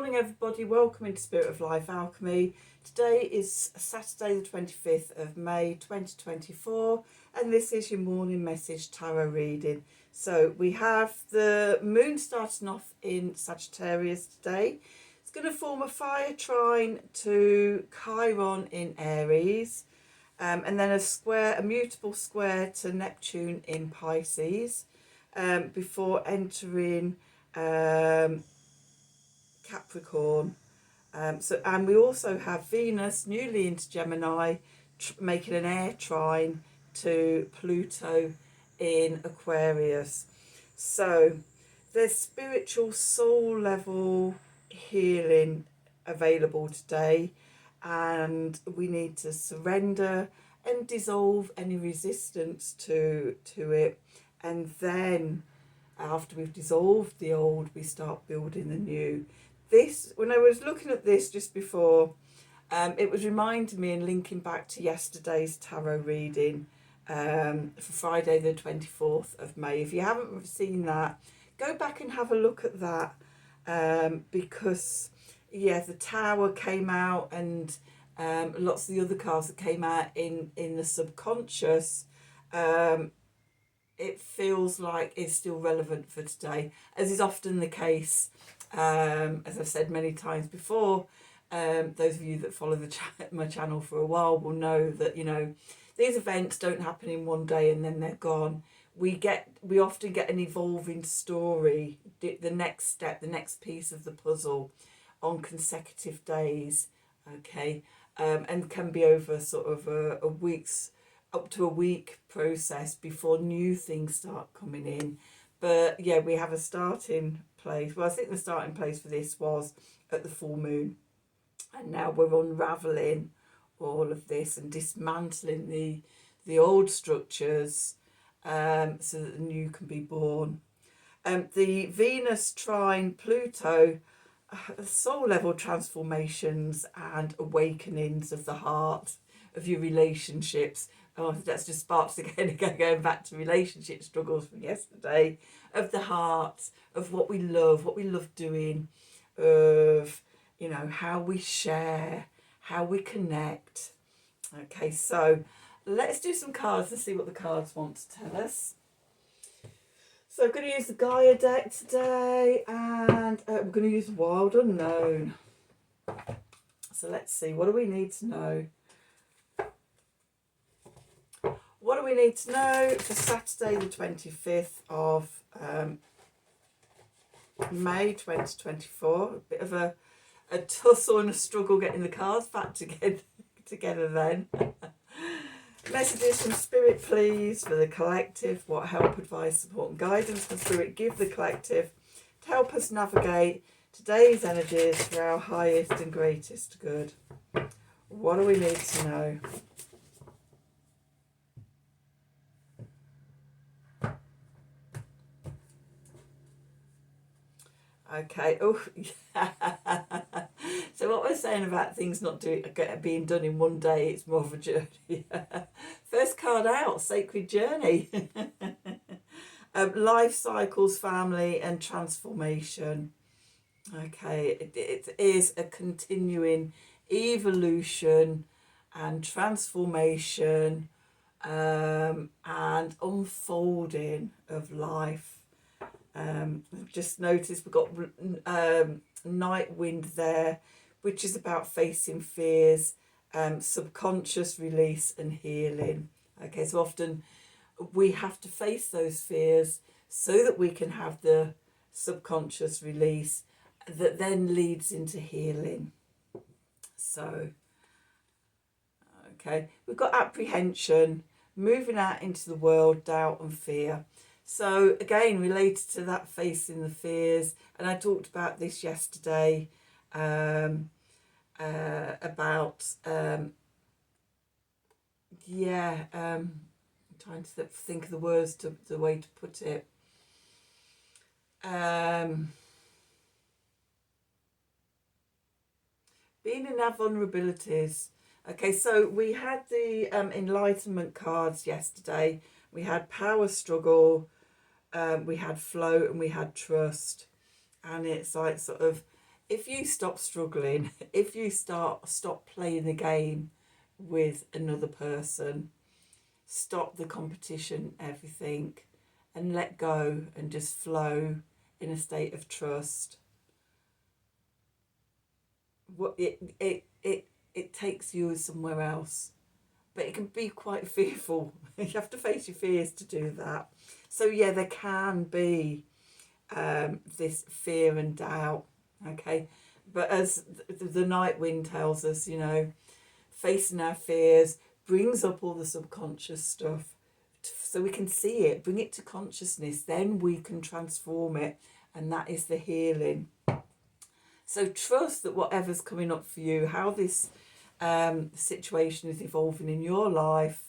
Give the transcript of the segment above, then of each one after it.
morning everybody, welcome into Spirit of Life Alchemy. Today is Saturday the 25th of May 2024 and this is your morning message tarot reading. So we have the moon starting off in Sagittarius today. It's going to form a fire trine to Chiron in Aries, and then a mutable square to Neptune in Pisces, before entering Capricorn. And we also have Venus newly into Gemini, making an air trine to Pluto in Aquarius. So there's spiritual soul level healing available today, and we need to surrender and dissolve any resistance to it, and then after we've dissolved the old, we start building the new. This, when I was looking at this just before, it was reminding me and linking back to yesterday's tarot reading for Friday the 24th of May. If you haven't seen that, go back and have a look at that, because yeah, the Tower came out, and lots of the other cards that came out in the subconscious, it feels like it's still relevant for today, as is often the case. As I've said many times before, those of you that follow my channel for a while will know that, you know, these events don't happen in one day and then they're gone. We often get an evolving story, the next step, the next piece of the puzzle, on consecutive days, okay, and can be over sort of a week's, up to a week process before new things start coming in. But yeah, we have a starting place. Well, I think the starting place for this was at the full moon, and now we're unraveling all of this and dismantling the old structures, so that the new can be born. The Venus trine Pluto, soul level transformations and awakenings of the heart, of your relationships. Oh, that's just sparks again, going back to relationship struggles from yesterday, of the heart, of what we love doing, of, you know, how we share, how we connect. Okay, so let's do some cards and see what the cards want to tell us. So I'm going to use the Gaia deck today, and we're going to use Wild Unknown. So let's see, what do we need to know? What do we need to know for Saturday the 25th of May 2024? A bit of a tussle and a struggle getting the cards back together then. Messages from Spirit, please, for the collective. What help, advice, support and guidance can Spirit give the collective to help us navigate today's energies for our highest and greatest good? What do we need to know? Okay. Oh, yeah. So what we're saying about things not being done in one day, it's more of a journey. First card out, Sacred Journey. Life cycles, family and transformation. Okay, it is a continuing evolution and transformation, and unfolding of life. Just noticed we've got night wind there, which is about facing fears, subconscious release and healing. Okay, so often we have to face those fears so that we can have the subconscious release that then leads into healing. So, okay, we've got apprehension, moving out into the world, doubt and fear. So again, related to that, facing the fears, and I talked about this yesterday, about trying to think of the words, the way to put it. Being in our vulnerabilities. Okay, so we had the enlightenment cards yesterday. We had power struggle, we had flow and we had trust. And it's like sort of if you stop struggling, if you stop playing the game with another person, stop the competition, everything, and let go and just flow in a state of trust, what it takes you somewhere else. But it can be quite fearful. You have to face your fears to do that. So yeah, there can be this fear and doubt. Okay, but as the night wind tells us, you know, facing our fears brings up all the subconscious stuff, so we can see it, bring it to consciousness, then we can transform it, and that is the healing. So trust that whatever's coming up for you, how this situation is evolving in your life,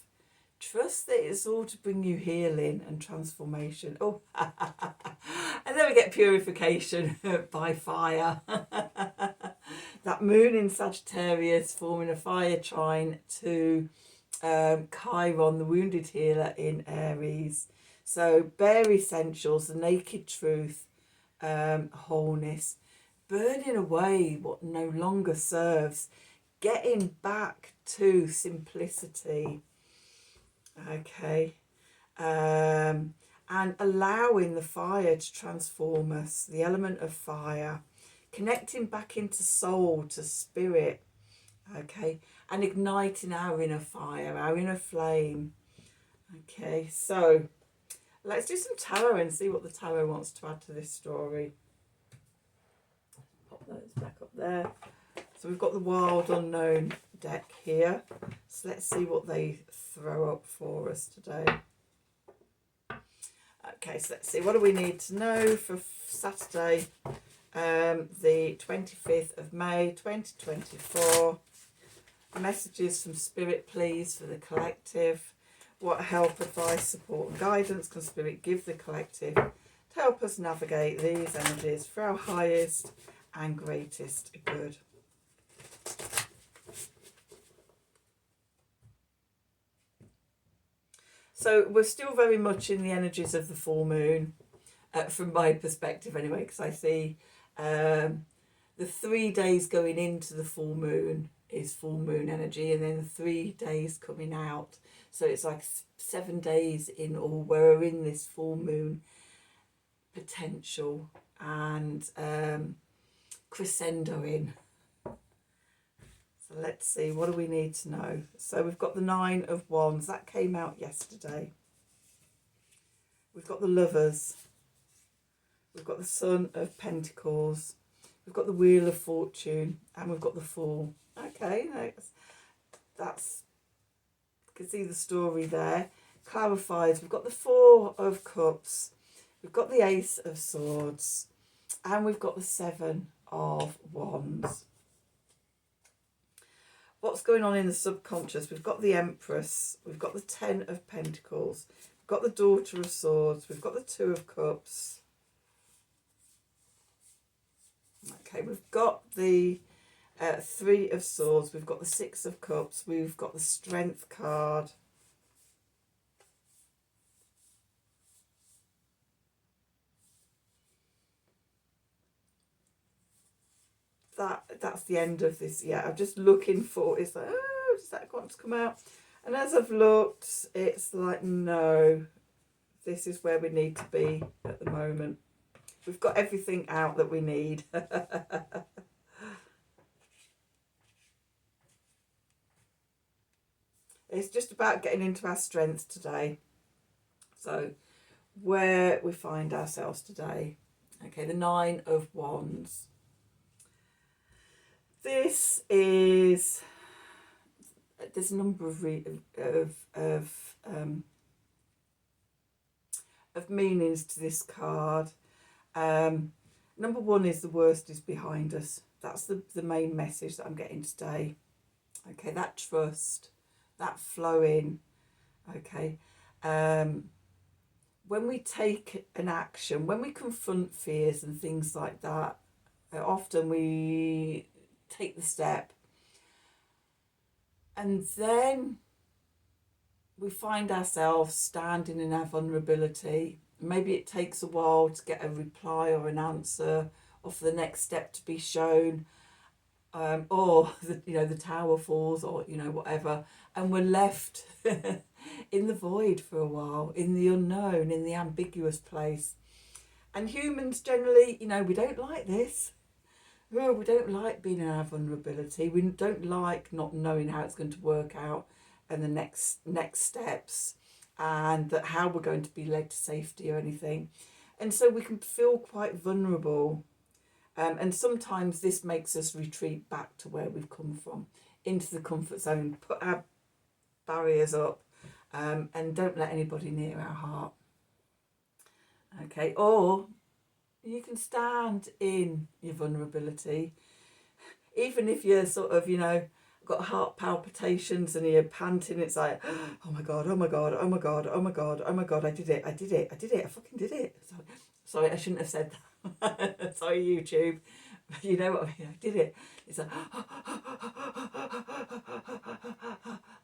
trust that it's all to bring you healing and transformation. Oh, and then we get purification by fire. That moon in Sagittarius forming a fire trine to Chiron, the wounded healer in Aries. So bare essentials, the naked truth, wholeness, burning away what no longer serves, getting back to simplicity. Okay, and allowing the fire to transform us, the element of fire, connecting back into soul, to spirit, okay, and igniting our inner fire, our inner flame. Okay, so let's do some tarot and see what the tarot wants to add to this story. Pop those back up there. So we've got the Wild Unknown deck here. So let's see what they throw up for us today. Okay, so let's see. What do we need to know for Saturday, the 25th of May, 2024? Messages from Spirit, please, for the collective. What help, advice, support and guidance can Spirit give the collective to help us navigate these energies for our highest and greatest good? So we're still very much in the energies of the full moon, from my perspective anyway, because I see the 3 days going into the full moon is full moon energy, and then the 3 days coming out. So it's like 7 days in all where we're in this full moon potential and crescendoing. So let's see, what do we need to know? So we've got the 9 of Wands, that came out yesterday. We've got the Lovers. We've got the Son of Pentacles. We've got the Wheel of Fortune, and we've got the Fool. Okay, that's you can see the story there. Clarifies, we've got the 4 of Cups, we've got the Ace of Swords, and we've got the 7 of Wands. What's going on in the subconscious? We've got the Empress, we've got the 10 of Pentacles, we've got the Daughter of Swords, we've got the 2 of Cups. Okay, we've got the 3 of Swords, we've got the 6 of Cups, we've got the Strength card. That's the end of this. Yeah, I'm just looking for, it's like, oh, does that want to come out? And as I've looked, it's like, no, this is where we need to be at the moment. We've got everything out that we need. It's just about getting into our strengths today. So where we find ourselves today. Okay, the 9 of Wands. This is, there's a number of meanings to this card. Number 1 is the worst is behind us. That's the main message that I'm getting today. Okay, that trust, that flowing. Okay, when we take an action, when we confront fears and things like that, often we take the step and then we find ourselves standing in our vulnerability. Maybe it takes a while to get a reply or an answer, or for the next step to be shown, or the tower falls, or whatever, and we're left in the void for a while, in the unknown, in the ambiguous place. And humans generally, we don't like this. Oh, we don't like being in our vulnerability. We don't like not knowing how it's going to work out and the next steps, and that how we're going to be led to safety or anything. And so we can feel quite vulnerable. And sometimes this makes us retreat back to where we've come from, into the comfort zone, put our barriers up, and don't let anybody near our heart. Okay, or you can stand in your vulnerability, even if you're sort of, got heart palpitations and you're panting. It's like, oh my God, oh my God, oh my God, oh my God, oh my God, I did it, I fucking did it. Sorry, I shouldn't have said that. Sorry, YouTube. You know what I mean? I did it. It's like,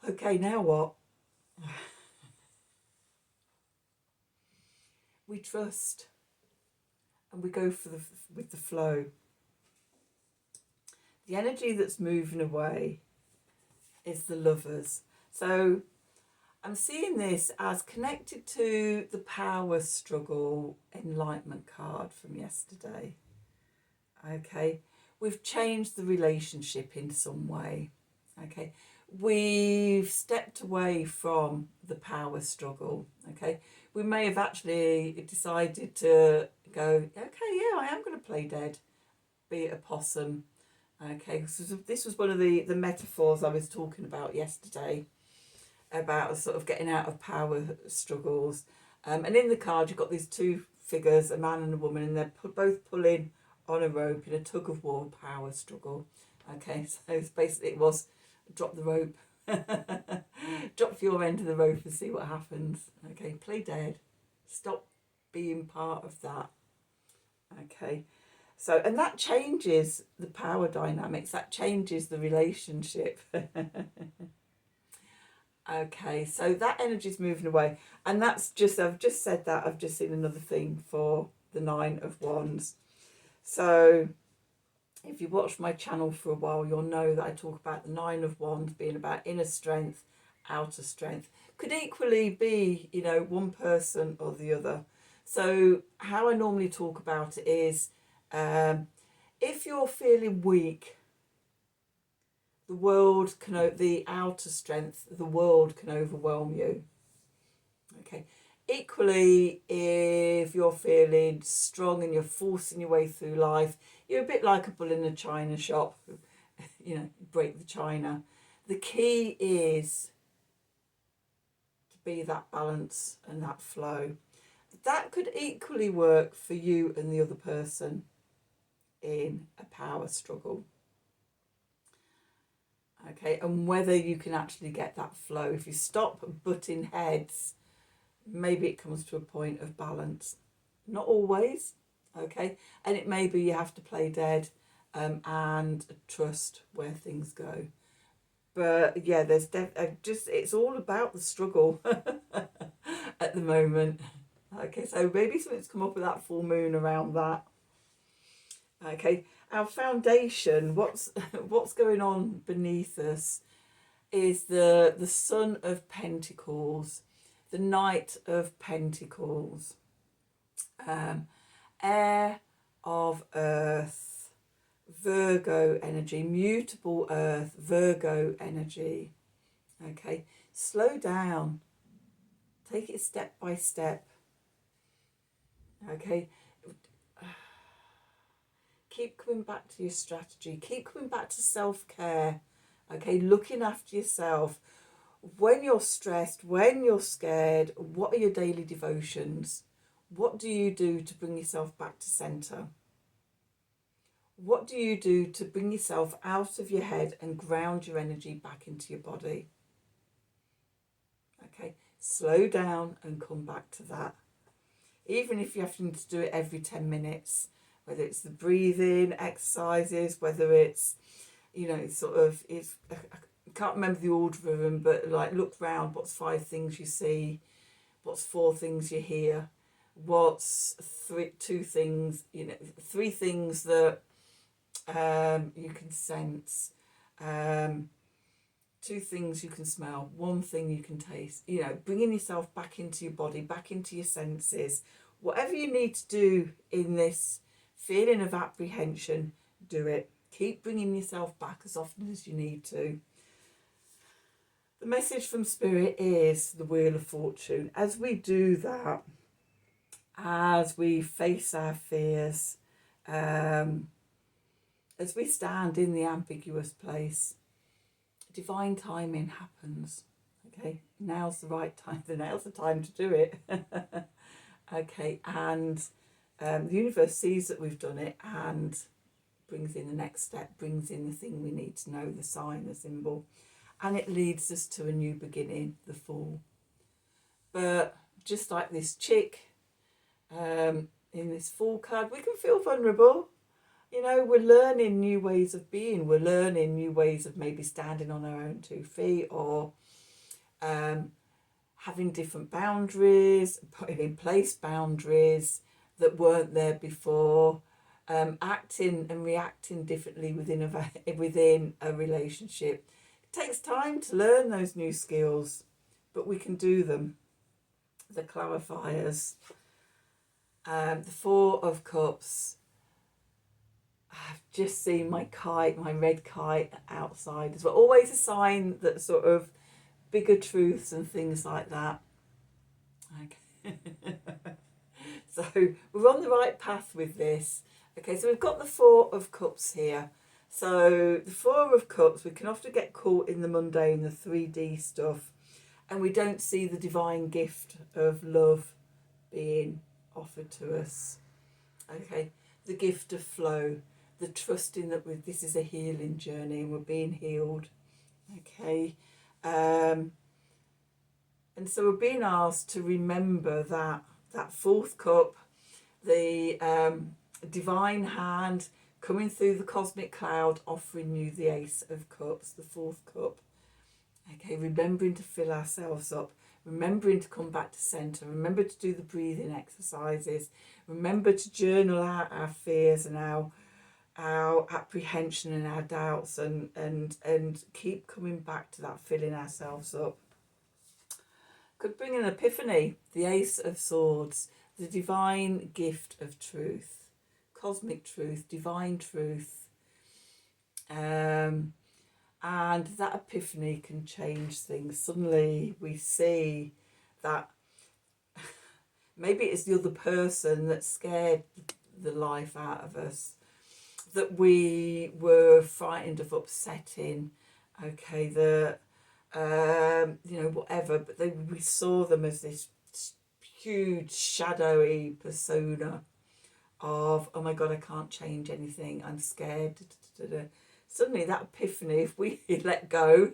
okay, now what? We trust and we go with the flow. The energy that's moving away is the Lovers. So I'm seeing this as connected to the power struggle enlightenment card from yesterday. Okay, we've changed the relationship in some way. Okay, we've stepped away from the power struggle. Okay, we may have actually decided to go, okay, yeah, I am going to play dead, be it a possum. Okay, so this was one of the metaphors I was talking about yesterday, about sort of getting out of power struggles. And in the card, you've got these two figures, a man and a woman, and they're both pulling on a rope in a tug of war power struggle. Okay, so it was drop the rope, drop your end of the rope and see what happens. Okay, play dead, stop being part of that. Okay. So, and that changes the power dynamics, that changes the relationship. Okay, so that energy's moving away. And I've just said that, I've just seen another thing for the Nine of Wands. So, if you watch my channel for a while, you'll know that I talk about the Nine of Wands being about inner strength, outer strength. Could equally be, one person or the other. So, how I normally talk about it is, if you're feeling weak, the outer strength, the world can overwhelm you. Okay. Equally, if you're feeling strong and you're forcing your way through life, you're a bit like a bull in a china shop. Break the china. The key is to be that balance and that flow. That could equally work for you and the other person in a power struggle. Okay, and whether you can actually get that flow. If you stop butting heads, maybe it comes to a point of balance. Not always, okay? And it may be you have to play dead and trust where things go. But yeah, there's it's all about the struggle at the moment. Okay, so maybe something's come up with that full moon around that. Okay, our foundation, what's going on beneath us is the Sun of Pentacles, the Knight of Pentacles, Air of Earth, Virgo energy, mutable Earth, Virgo energy. Okay, slow down, take it step by step. Okay, keep coming back to your strategy, keep coming back to self-care. Okay, looking after yourself. When you're stressed, when you're scared, what are your daily devotions? What do you do to bring yourself back to centre? What do you do to bring yourself out of your head and ground your energy back into your body? Okay, slow down and come back to that. Even if you have to do it every 10 minutes, whether it's the breathing exercises, whether it's, I can't remember the order of them, but like look round, what's 5 things you see, what's 4 things you hear, what's two things, three things that you can sense, two things you can smell, one thing you can taste, bringing yourself back into your body, back into your senses. Whatever you need to do in this feeling of apprehension, do it. Keep bringing yourself back as often as you need to. The message from Spirit is the Wheel of Fortune. As we do that, as we face our fears, as we stand in the ambiguous place, divine timing happens. Okay, now's the right time. Now's the time to do it. Okay, and the universe sees that we've done it and brings in the next step, brings in the thing we need to know, the sign, the symbol, and it leads us to a new beginning, the fall. But just like this chick in this fall card, we can feel vulnerable. We're learning new ways of being. We're learning new ways of maybe standing on our own 2 feet, or having different boundaries, putting in place boundaries that weren't there before, acting and reacting differently within a relationship. It takes time to learn those new skills, but we can do them. The clarifiers, the 4 of Cups. I've just seen my red kite outside as well. Always a sign that sort of bigger truths and things like that. Okay. So we're on the right path with this. Okay, so we've got the 4 of Cups here. So the 4 of Cups, we can often get caught in the mundane, the 3D stuff, and we don't see the divine gift of love being offered to us. Okay, the gift of flow, the trusting that this is a healing journey and we're being healed. Okay, and so we're being asked to remember that 4th cup, the divine hand coming through the cosmic cloud, offering you the Ace of Cups, the 4th cup. Okay, remembering to fill ourselves up, remembering to come back to centre, remember to do the breathing exercises, remember to journal out our fears and our apprehension and our doubts, and keep coming back to that, filling ourselves up. Could bring an epiphany, the Ace of Swords, the divine gift of truth, cosmic truth, divine truth. And that epiphany can change things. Suddenly we see that maybe it's the other person that scared the life out of us, that we were frightened of upsetting, okay, whatever, but we saw them as this huge shadowy persona of, oh my God, I can't change anything, I'm scared. Suddenly that epiphany, if we let go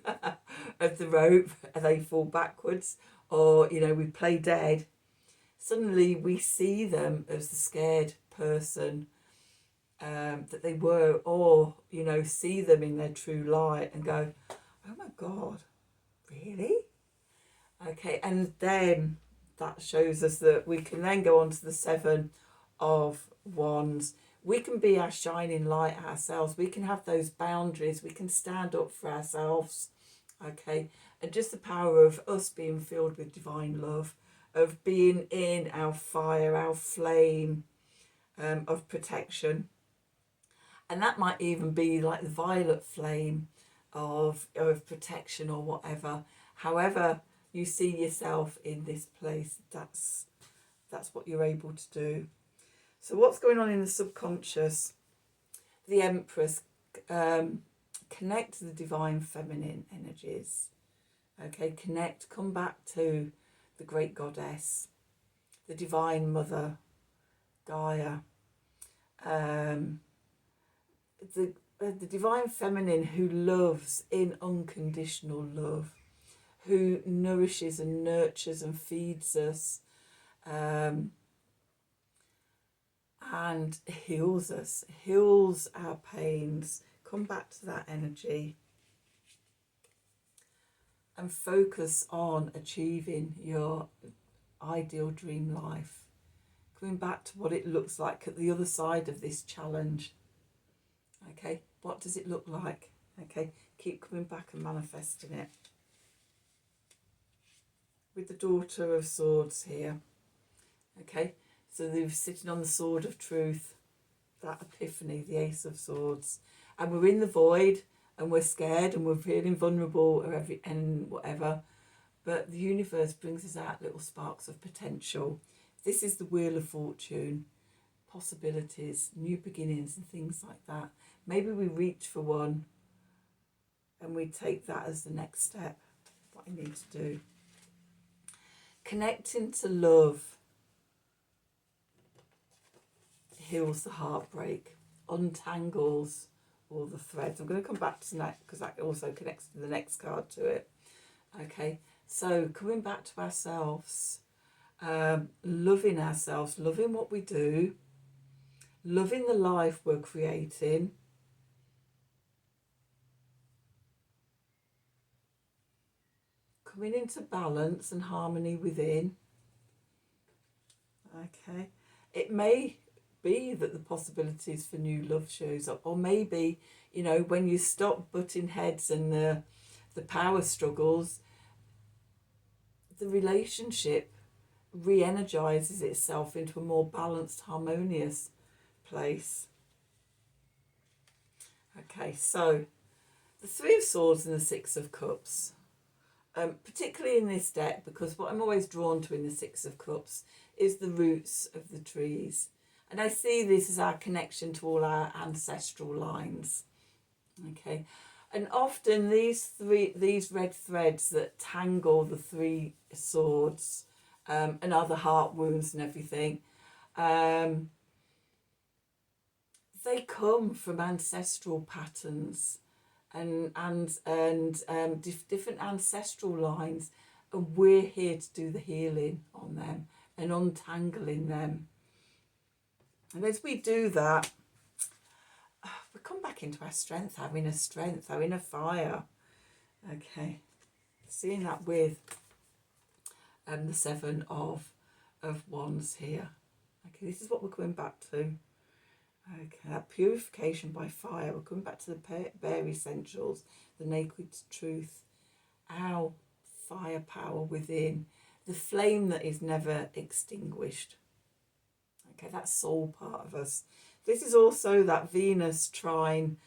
of the rope and they fall backwards, or, we play dead, suddenly we see them as the scared person that they were, or, see them in their true light and go, oh my God, really? Okay, and then that shows us that we can then go on to the 7 of Wands. We can be our shining light ourselves. We can have those boundaries. We can stand up for ourselves. Okay, and just the power of us being filled with divine love, of being in our fire, our flame of protection. And that might even be like the violet flame of protection or whatever. However you see yourself in this place, that's what you're able to do. So what's going on in the subconscious? The Empress, connect to the divine feminine energies. Okay, come back to the great goddess, the divine mother, Gaia, the divine feminine who loves in unconditional love, who nourishes and nurtures and feeds us, and heals us, heals our pains. Come back to that energy and focus on achieving your ideal dream life. coming back to what it looks like at the other side of this challenge. Okay, what does it look like? Okay, keep coming back and manifesting it. With the Daughter of Swords here. Okay, so they're sitting on the sword of truth, that epiphany, the Ace of Swords. And we're in the void and we're scared and we're feeling vulnerable and whatever. But the universe brings us out little sparks of potential. This is the Wheel of Fortune, possibilities, new beginnings and things like that. Maybe we reach for one and we take that as the next step, what I need to do. Connecting to love heals the heartbreak, untangles all the threads. I'm going to come back to that because that also connects to the next card to it. Okay, so coming back to ourselves, loving ourselves, loving what we do, loving the life we're creating, coming into balance and harmony within. Okay, it may be that the possibilities for new love shows up, or maybe, you know, when you stop butting heads and the power struggles, the relationship re-energizes itself into a more balanced, harmonious place. Okay, so the Three of Swords and the Six of Cups, particularly in this deck, because what I'm always drawn to in the Six of Cups is the roots of the trees. And I see this as our connection to all our ancestral lines. Okay, and often these red threads that tangle the three swords and other heart wounds and everything, they come from ancestral patterns and different ancestral lines, and we're here to do the healing on them and untangling them. And as we do that, we come back into our strength, our inner fire. Okay, seeing that with the Seven of Wands here. Okay, this is what we're coming back to. Okay, that purification by fire. We're coming back to the bare essentials, the naked truth, our firepower within, the flame that is never extinguished. Okay, that soul part of us. This is also that Venus trine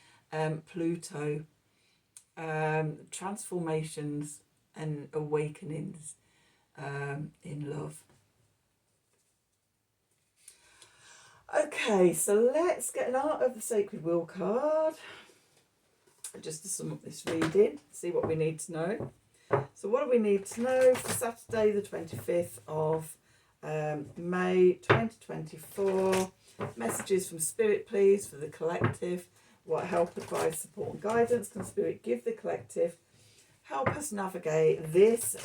Pluto, transformations and awakenings in love. Okay, so let's get an Art of the Sacred Wheel card, just to sum up this reading, see what we need to know. So what do we need to know for Saturday the 25th of May 2024? Messages from Spirit, please, for the collective. What help, advice, support and guidance can Spirit give the collective? Help us navigate this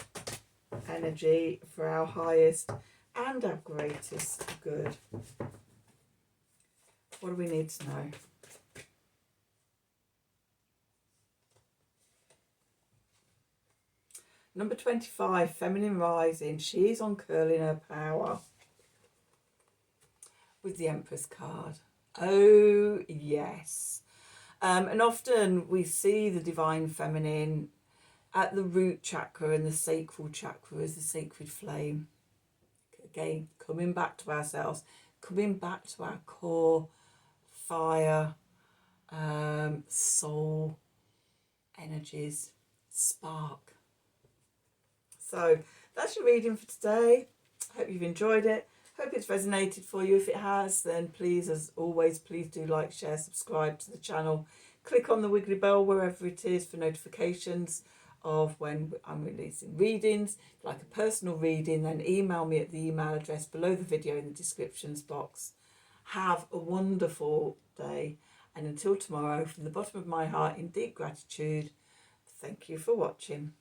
energy for our highest and our greatest good. What do we need to know? Number 25, Feminine Rising. She's uncurling her power with the Empress card. Oh, yes. And often we see the Divine Feminine at the root chakra and the sacral chakra as the sacred flame. Again, coming back to ourselves, coming back to our core fire, soul energies, spark. So that's your reading for today. Hope you've enjoyed it. Hope it's resonated for you. If it has, then please, as always, please do like, share, subscribe to the channel. Click on the wiggly bell wherever it is for notifications of when I'm releasing readings. If you'd like a personal reading, then email me at the email address below the video in the descriptions box. Have a wonderful day, and until tomorrow, from the bottom of my heart, in deep gratitude, thank you for watching.